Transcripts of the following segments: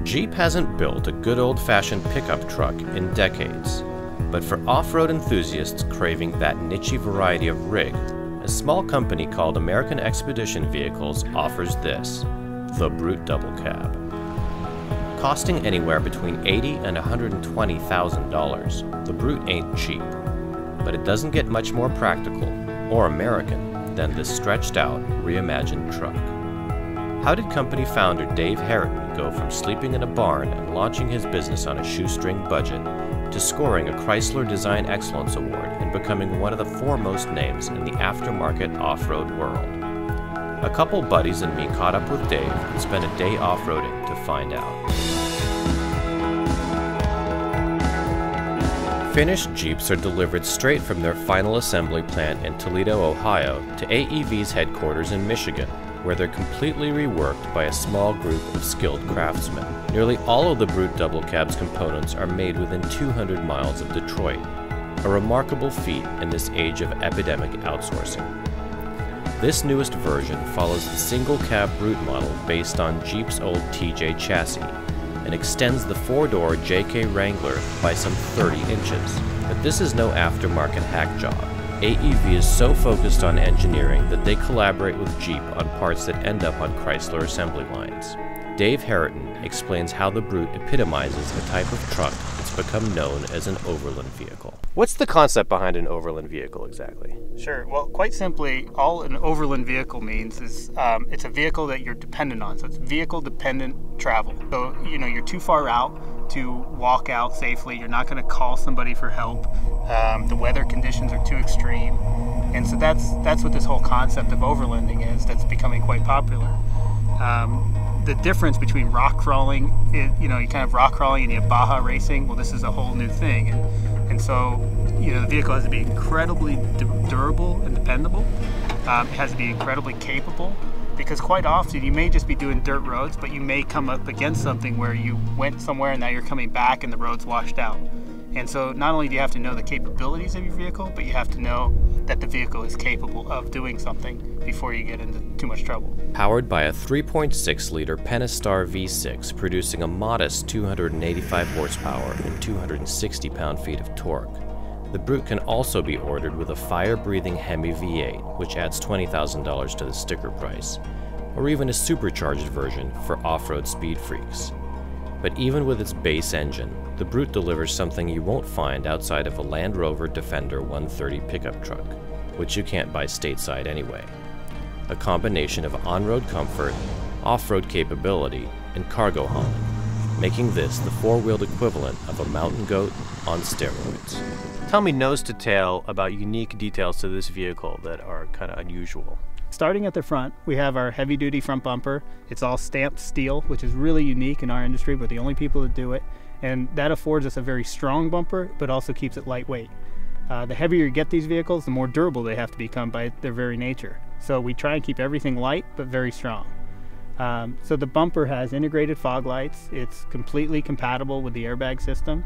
Jeep hasn't built a good old-fashioned pickup truck in decades, but for off-road enthusiasts craving that niche variety of rig, a small company called American Expedition Vehicles offers this, the Brute Double Cab. Costing anywhere between $80,000 and $120,000, the Brute ain't cheap, but it doesn't get much more practical or American than this stretched-out, reimagined truck. How did company founder Dave Harriton go from sleeping in a barn and launching his business on a shoestring budget to scoring a Chrysler Design Excellence Award and becoming one of the foremost names in the aftermarket off-road world? A couple buddies and me caught up with Dave and spent a day off-roading to find out. Finished Jeeps are delivered straight from their final assembly plant in Toledo, Ohio to AEV's headquarters in Michigan, where they're completely reworked by a small group of skilled craftsmen. Nearly all of the Brute Double Cab's components are made within 200 miles of Detroit, a remarkable feat in this age of epidemic outsourcing. This newest version follows the single cab Brute model based on Jeep's old TJ chassis and extends the four-door JK Wrangler by some 30 inches. But this is no aftermarket hack job. AEV is so focused on engineering that they collaborate with Jeep on parts that end up on Chrysler assembly lines. Dave Harriton explains how the Brute epitomizes a type of truck that's become known as an overland vehicle. What's the concept behind an overland vehicle exactly? Sure. Well, quite simply, all an overland vehicle means is it's a vehicle that you're dependent on. So it's vehicle-dependent travel. So, you're too far out to walk out safely. You're not going to call somebody for help. The weather conditions are too extreme. And so that's what this whole concept of overlanding is that's becoming quite popular. The difference between rock crawling, you kind of rock crawling and you have Baja racing. Well, this is a whole new thing. And so, the vehicle has to be incredibly durable and dependable. It has to be incredibly capable, because quite often you may just be doing dirt roads, but you may come up against something where you went somewhere and now you're coming back and the road's washed out. And so not only do you have to know the capabilities of your vehicle, but you have to know that the vehicle is capable of doing something before you get into too much trouble. Powered by a 3.6-liter Pentastar V6 producing a modest 285 horsepower and 260 pound-feet of torque, the Brute can also be ordered with a fire-breathing Hemi V8, which adds $20,000 to the sticker price, or even a supercharged version for off-road speed freaks. But even with its base engine, the Brute delivers something you won't find outside of a Land Rover Defender 130 pickup truck, which you can't buy stateside anyway. A combination of on-road comfort, off-road capability, and cargo hauling, making this the four-wheeled equivalent of a mountain goat on steroids. Tell me nose to tail about unique details to this vehicle that are kind of unusual. Starting at the front, we have our heavy-duty front bumper. It's all stamped steel, which is really unique in our industry. We're the only people that do it. And that affords us a very strong bumper, but also keeps it lightweight. The heavier you get these vehicles, the more durable they have to become by their very nature. So we try and keep everything light, but very strong. So the bumper has integrated fog lights. It's completely compatible with the airbag system.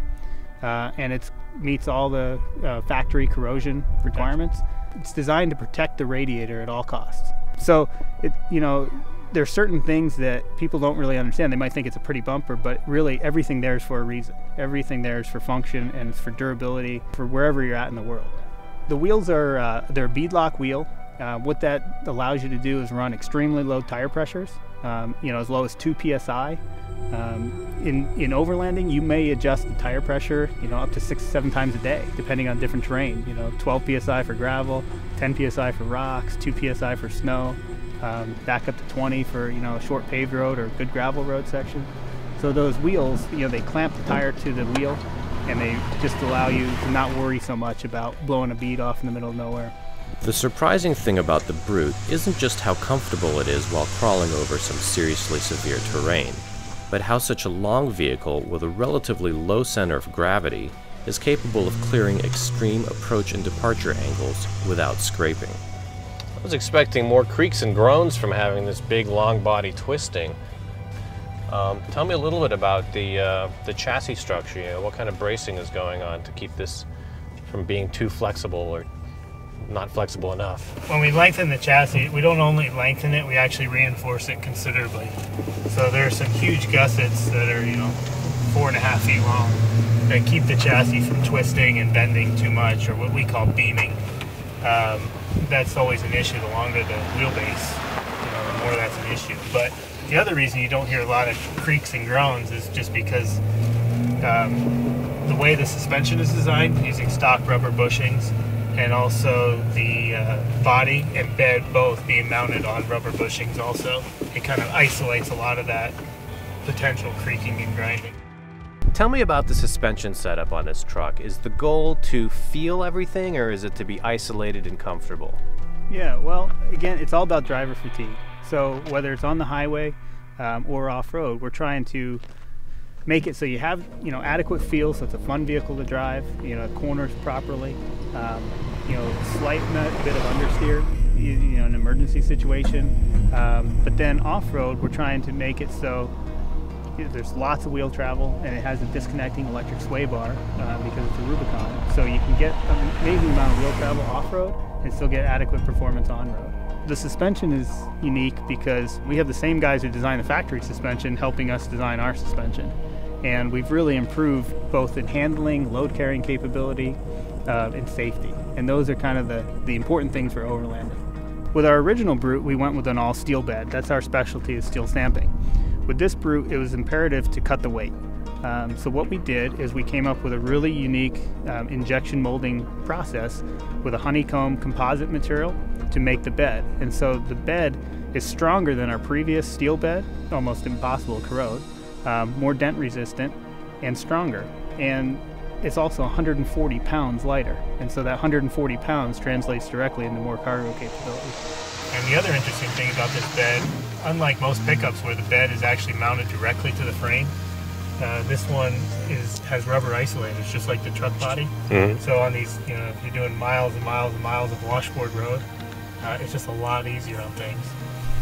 And it meets all the factory corrosion requirements. It's designed to protect the radiator at all costs. So, there's certain things that people don't really understand. They might think it's a pretty bumper, but really everything there is for a reason. Everything there is for function and it's for durability for wherever you're at in the world. The wheels are they're a beadlock wheel. What that allows you to do is run extremely low tire pressures, as low as 2 psi. In overlanding, you may adjust the tire pressure, up to 6-7 times a day, depending on different terrain. 12 psi for gravel, 10 psi for rocks, 2 psi for snow, back up to 20 for a short paved road or good gravel road section. So those wheels, they clamp the tire to the wheel, and they just allow you to not worry so much about blowing a bead off in the middle of nowhere. The surprising thing about the Brute isn't just how comfortable it is while crawling over some seriously severe terrain, but how such a long vehicle with a relatively low center of gravity is capable of clearing extreme approach and departure angles without scraping. I was expecting more creaks and groans from having this big long body twisting. Tell me a little bit about the chassis structure. What kind of bracing is going on to keep this from being too flexible or not flexible enough. When we lengthen the chassis, we don't only lengthen it, we actually reinforce it considerably. So there are some huge gussets that are, 4.5 feet long that keep the chassis from twisting and bending too much, or what we call beaming. That's always an issue. The longer the wheelbase, the more that's an issue. But the other reason you don't hear a lot of creaks and groans is just because the way the suspension is designed, using stock rubber bushings, and also the body and bed both being mounted on rubber bushings also, it kind of isolates a lot of that potential creaking and grinding. Tell me about the suspension setup on this truck. Is the goal to feel everything, or is it to be isolated and comfortable? Yeah, well, again, it's all about driver fatigue. So whether it's on the highway or off-road, we're trying to make it so you have adequate feel, so it's a fun vehicle to drive, corners properly, slight bit of understeer, an emergency situation. But then off-road, we're trying to make it so there's lots of wheel travel, and it has a disconnecting electric sway bar because it's a Rubicon. So you can get an amazing amount of wheel travel off-road and still get adequate performance on-road. The suspension is unique because we have the same guys who design the factory suspension helping us design our suspension. And we've really improved both in handling, load carrying capability, and safety. And those are kind of the important things for overlanding. With our original Brute, we went with an all steel bed. That's our specialty, is steel stamping. With this Brute, it was imperative to cut the weight. So what we did is we came up with a really unique injection molding process with a honeycomb composite material to make the bed. And so the bed is stronger than our previous steel bed, almost impossible to corrode, more dent resistant and stronger. And it's also 140 pounds lighter. And so that 140 pounds translates directly into more cargo capability. And the other interesting thing about this bed, unlike most pickups where the bed is actually mounted directly to the frame, this one has rubber isolators, just like the truck body. Mm-hmm. So on these, if you're doing miles and miles and miles of washboard road, it's just a lot easier on things.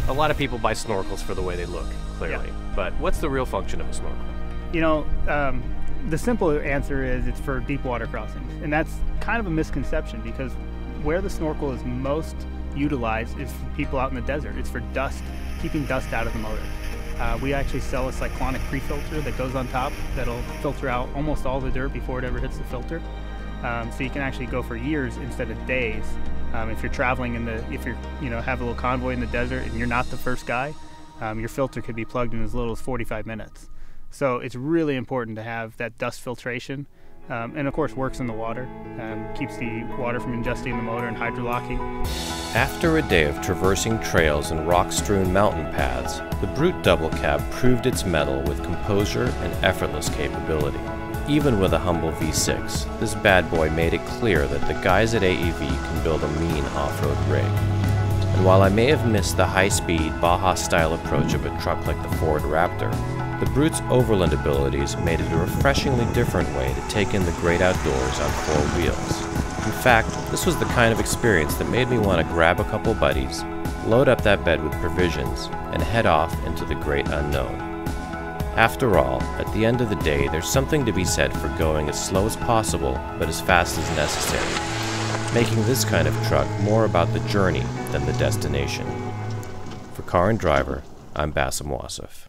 A lot of people buy snorkels for the way they look, clearly. Yeah. But what's the real function of a snorkel? The simple answer is it's for deep water crossings. And that's kind of a misconception, because where the snorkel is most utilized is for people out in the desert. It's for dust, keeping dust out of the motor. We actually sell a cyclonic pre-filter that goes on top that'll filter out almost all the dirt before it ever hits the filter. So you can actually go for years instead of days. If you're traveling if you're have a little convoy in the desert and you're not the first guy, your filter could be plugged in as little as 45 minutes. So it's really important to have that dust filtration. And of course works in the water, keeps the water from ingesting the motor and hydrolocking. After a day of traversing trails and rock-strewn mountain paths, the Brute double cab proved its mettle with composure and effortless capability. Even with a humble V6, this bad boy made it clear that the guys at AEV can build a mean off-road rig. And while I may have missed the high-speed, Baja-style approach of a truck like the Ford Raptor, the Brute's overland abilities made it a refreshingly different way to take in the great outdoors on four wheels. In fact, this was the kind of experience that made me want to grab a couple buddies, load up that bed with provisions, and head off into the great unknown. After all, at the end of the day, there's something to be said for going as slow as possible, but as fast as necessary, making this kind of truck more about the journey than the destination. For Car and Driver, I'm Bassem Wassef.